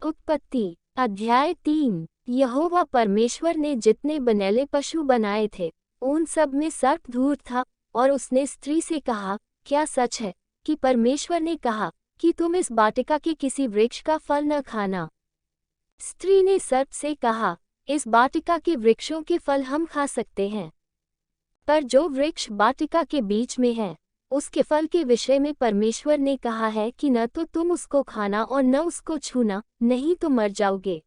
उत्पत्ति अध्याय 3। यहोवा परमेश्वर ने जितने बनेले पशु बनाए थे उन सब में सर्प धूर्त था, और उसने स्त्री से कहा, क्या सच है कि परमेश्वर ने कहा कि तुम इस वाटिका के किसी वृक्ष का फल न खाना? स्त्री ने सर्प से कहा, इस वाटिका के वृक्षों के फल हम खा सकते हैं, पर जो वृक्ष वाटिका के बीच में है उसके फल के विषय में परमेश्वर ने कहा है कि न तो तुम उसको खाना और न उसको छूना, नहीं तो मर जाओगे।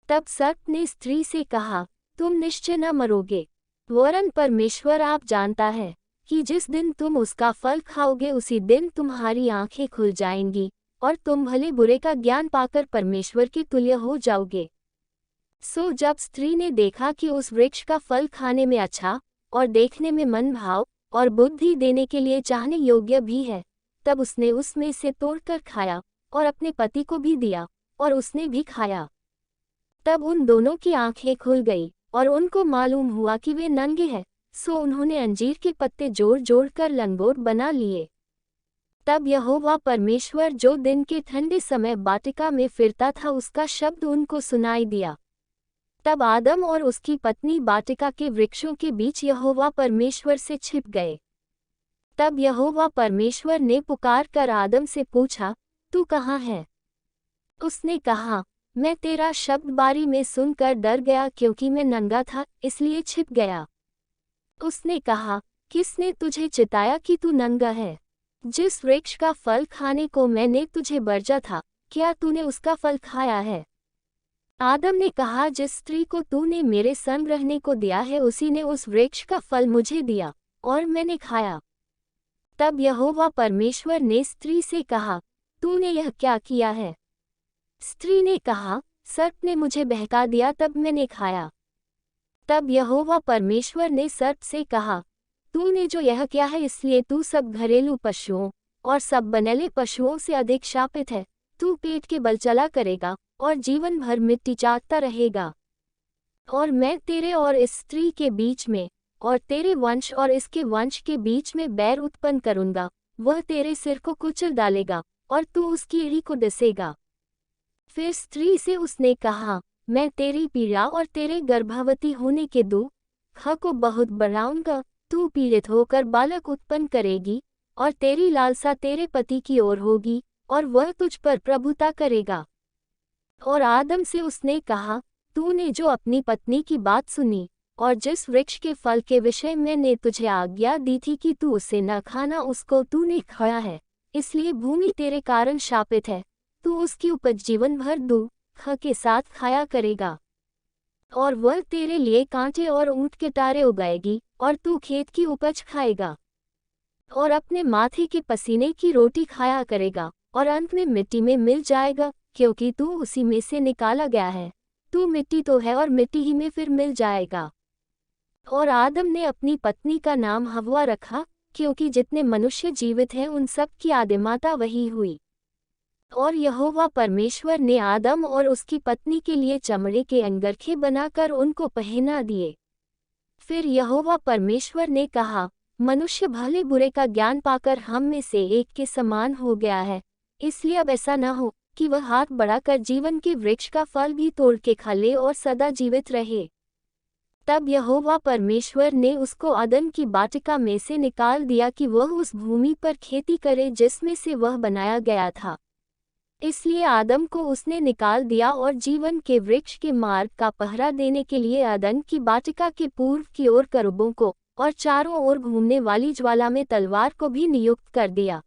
तब सर्प ने स्त्री से कहा, तुम निश्चय न मरोगे, वरन परमेश्वर आप जानता है कि जिस दिन तुम उसका फल खाओगे उसी दिन तुम्हारी आंखें खुल जाएंगी और तुम भले बुरे का ज्ञान पाकर परमेश्वर के तुल्य हो जाओगे। सो जब स्त्री ने देखा कि उस वृक्ष का फल खाने में अच्छा और देखने में मन भाव और बुद्धि देने के लिए चाहने योग्य भी है, तब उसने उसमें से तोड़कर खाया और अपने पति को भी दिया, और उसने भी खाया। तब उन दोनों की आंखें खुल गई और उनको मालूम हुआ कि वे नंगे हैं, सो उन्होंने अंजीर के पत्ते जोड़ जोड़ कर लंगोट बना लिए। तब यहोवा परमेश्वर जो दिन के ठंडे समय वाटिका में फिरता था उसका शब्द उनको सुनाई दिया। तब आदम और उसकी पत्नी वाटिका के वृक्षों के बीच यहोवा परमेश्वर से छिप गए। तब यहोवा परमेश्वर ने पुकार कर आदम से पूछा, तू कहाँ है? उसने कहा, मैं तेरा शब्द बारी में सुनकर डर गया, क्योंकि मैं नंगा था इसलिए छिप गया। उसने कहा, किसने तुझे चिताया कि तू नंगा है? जिस वृक्ष का फल खाने को मैंने तुझे बरजा था, क्या तूने उसका फल खाया है? आदम ने कहा, जिस स्त्री को तूने मेरे संग रहने को दिया है उसी ने उस वृक्ष का फल मुझे दिया और मैंने खाया। तब यहोवा परमेश्वर ने स्त्री से कहा, तूने यह क्या किया है? स्त्री ने कहा, सर्प ने मुझे बहका दिया तब मैंने खाया। तब यहोवा परमेश्वर ने सर्प से कहा, तूने जो यह किया है इसलिए तू सब घरेलू पशुओं और सब बनेले पशुओं से अधिक शापित है। तू पेट के बल चला करेगा और जीवन भर मिट्टी चाटता रहेगा। और मैं तेरे और इस स्त्री के बीच में और तेरे वंश और इसके वंश के बीच में बैर उत्पन्न करूंगा, वह तेरे सिर को कुचल डालेगा और तू उसकी एड़ी को डसेगा। फिर स्त्री से उसने कहा, मैं तेरी पीड़ा और तेरे गर्भवती होने के दुख को बहुत बढ़ाऊंगा। तू पीड़ित होकर बालक उत्पन्न करेगी और तेरी लालसा तेरे पति की ओर होगी और वह तुझ पर प्रभुता करेगा। और आदम से उसने कहा, तूने जो अपनी पत्नी की बात सुनी और जिस वृक्ष के फल के विषय मैंने तुझे आज्ञा दी थी कि तू उसे न खाना, उसको तूने खाया है, इसलिए भूमि तेरे कारण शापित है। तू उसकी उपज जीवन भर दुख के साथ खाया करेगा, और वह तेरे लिए कांटे और ऊंट के तारे उगाएगी और तू खेत की उपज खाएगा और अपने माथे के पसीने की रोटी खाया करेगा और अंत में मिट्टी में मिल जाएगा, क्योंकि तू उसी में से निकाला गया है। तू मिट्टी तो है और मिट्टी ही में फिर मिल जाएगा। और आदम ने अपनी पत्नी का नाम हव्वा रखा, क्योंकि जितने मनुष्य जीवित हैं उन सब की आदिमाता वही हुई। और यहोवा परमेश्वर ने आदम और उसकी पत्नी के लिए चमड़े के अंगरखे बनाकर उनको पहना दिए। फिर यहोवा परमेश्वर ने कहा, मनुष्य भले बुरे का ज्ञान पाकर हम में से एक के समान हो गया है, इसलिए अब ऐसा न हो कि वह हाथ बढ़ाकर जीवन के वृक्ष का फल भी तोड़ के खा ले और सदा जीवित रहे। तब यहोवा परमेश्वर ने उसको अदन की वाटिका में से निकाल दिया कि वह उस भूमि पर खेती करे जिसमें से वह बनाया गया था। इसलिए आदम को उसने निकाल दिया और जीवन के वृक्ष के मार्ग का पहरा देने के लिए अदन की वाटिका के पूर्व की ओर करूबों को और चारों ओर घूमने वाली ज्वाला में तलवार को भी नियुक्त कर दिया।